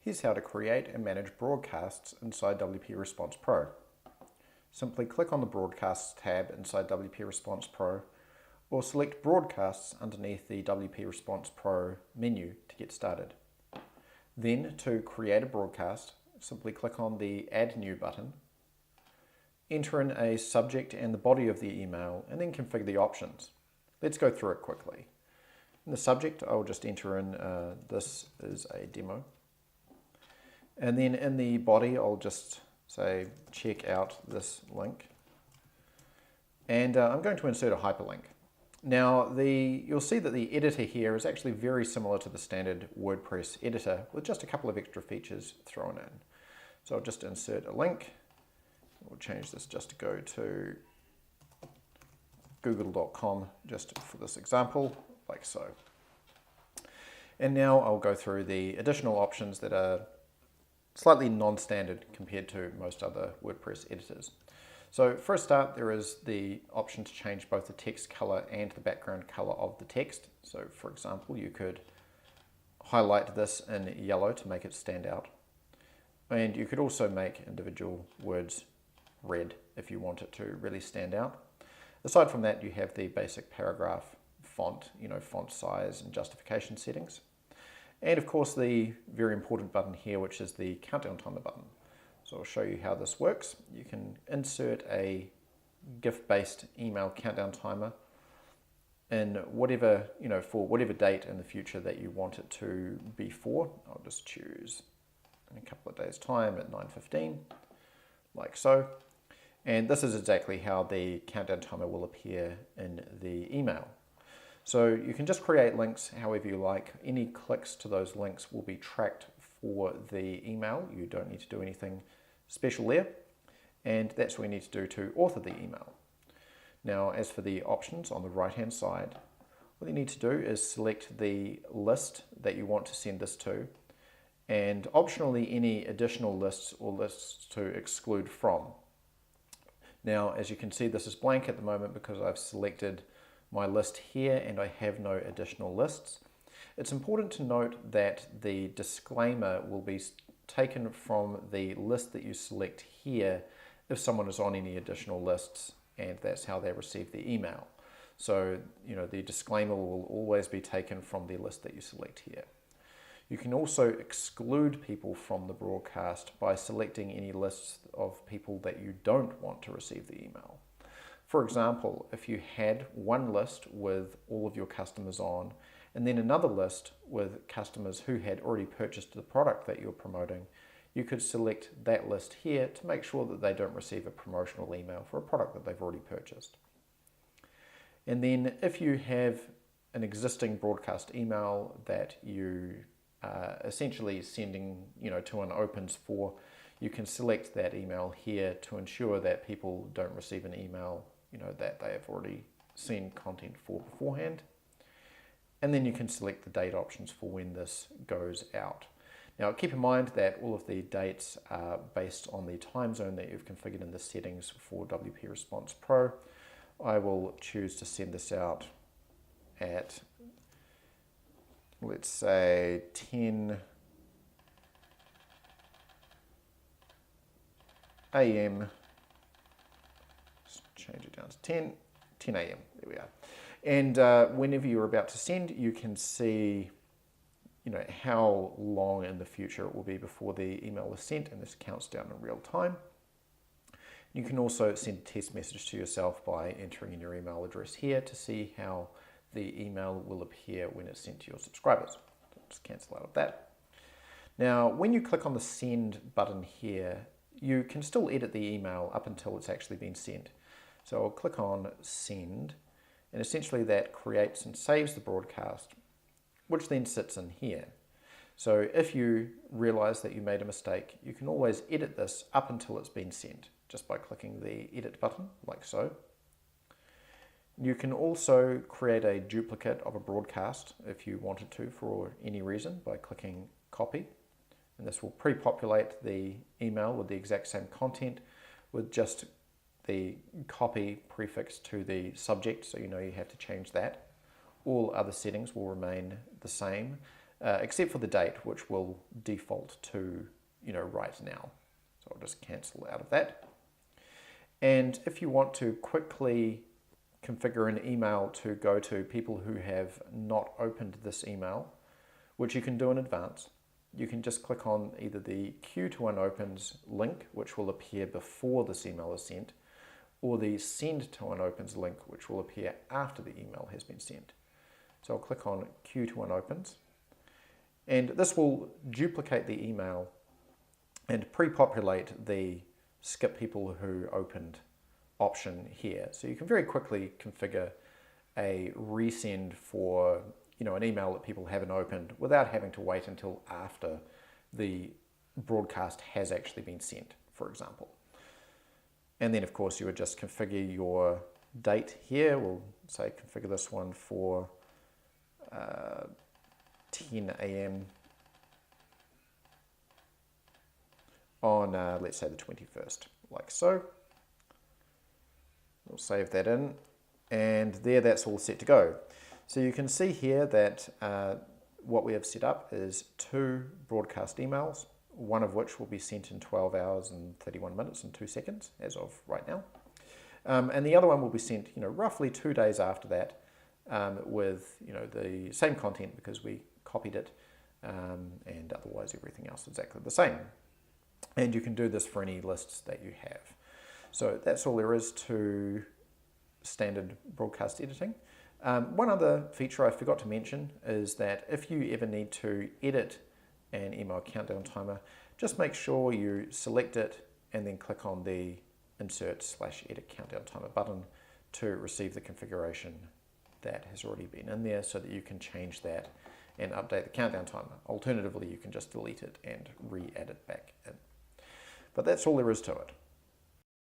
Here's how to create and manage broadcasts inside WP Response Pro. Simply click on the Broadcasts tab inside WP Response Pro, or select Broadcasts underneath the WP Response Pro menu to get started. Then, to create a broadcast, simply click on the Add New button, enter in a subject and the body of the email, and then configure the options. Let's go through it quickly. In the subject, I'll just enter in this is a demo. And then in the body, I'll just say, check out this link. And I'm going to insert a hyperlink. Now, you'll see that the editor here is actually very similar to the standard WordPress editor with just a couple of extra features thrown in. So I'll just insert a link. We'll change this just to go to google.com just for this example, like so. And now I'll go through the additional options that are slightly non-standard compared to most other WordPress editors. So for a start, there is the option to change both the text color and the background color of the text. So for example, you could highlight this in yellow to make it stand out. And you could also make individual words red if you want it to really stand out. Aside from that, you have the basic paragraph font, font size and justification settings. And of course the very important button here, which is the countdown timer button. So I'll show you how this works. You can insert a GIF-based email countdown timer in whatever, for whatever date in the future that you want it to be for. I'll just choose in a couple of days' time at 9:15, like so. And this is exactly how the countdown timer will appear in the email. So you can just create links however you like. Any clicks to those links will be tracked for the email. You don't need to do anything special there. And that's what we need to do to author the email. Now, as for the options on the right-hand side, what you need to do is select the list that you want to send this to, and optionally any additional lists or lists to exclude from. Now, as you can see, this is blank at the moment because I've selected my list here and I have no additional lists. It's important to note that the disclaimer will be taken from the list that you select here if someone is on any additional lists, and that's how they receive the email. So, the disclaimer will always be taken from the list that you select here. You can also exclude people from the broadcast by selecting any lists of people that you don't want to receive the email. For example, if you had one list with all of your customers on, and then another list with customers who had already purchased the product that you're promoting, you could select that list here to make sure that they don't receive a promotional email for a product that they've already purchased. And then if you have an existing broadcast email that you are essentially sending to an opens for, you can select that email here to ensure that people don't receive an email that they have already seen content for beforehand. And then you can select the date options for when this goes out. Now keep in mind that all of the dates are based on the time zone that you've configured in the settings for WP Response Pro. I will choose to send this out at, let's say, 10 a.m. Change it down to 10 a.m. There we are. And whenever you're about to send, you can see how long in the future it will be before the email is sent, and this counts down in real time. You can also send a test message to yourself by entering in your email address here to see how the email will appear when it's sent to your subscribers. Just cancel out of that. Now, when you click on the send button here, you can still edit the email up until it's actually been sent. So I'll click on send, and essentially that creates and saves the broadcast, which then sits in here. So if you realize that you made a mistake, you can always edit this up until it's been sent, just by clicking the edit button, like so. You can also create a duplicate of a broadcast if you wanted to for any reason by clicking copy. And this will pre-populate the email with the exact same content with just the copy prefix to the subject, so you have to change that. All other settings will remain the same except for the date, which will default to, right now. So I'll just cancel out of that. And if you want to quickly configure an email to go to people who have not opened this email, which you can do in advance, you can just click on either the Queue to Unopens link, which will appear before this email is sent, or the Send to Unopens link, which will appear after the email has been sent. So I'll click on Queue to Unopens, and this will duplicate the email and pre-populate the skip people who opened option here. So you can very quickly configure a resend for an email that people haven't opened without having to wait until after the broadcast has actually been sent, for example. And then of course you would just configure your date here. We'll say configure this one for 10 a.m. on let's say the 21st, like so. We'll save that in, and there, that's all set to go. So you can see here that what we have set up is 2 broadcast emails, one of which will be sent in 12 hours and 31 minutes and 2 seconds as of right now. And the other one will be sent roughly 2 days after that with the same content because we copied it, and otherwise everything else is exactly the same. And you can do this for any lists that you have. So that's all there is to standard broadcast editing. One other feature I forgot to mention is that if you ever need to edit an email countdown timer, just make sure you select it and then click on the Insert/Edit Countdown Timer button to receive the configuration that has already been in there so that you can change that and update the countdown timer. Alternatively, you can just delete it and re-add it back in. But that's all there is to it.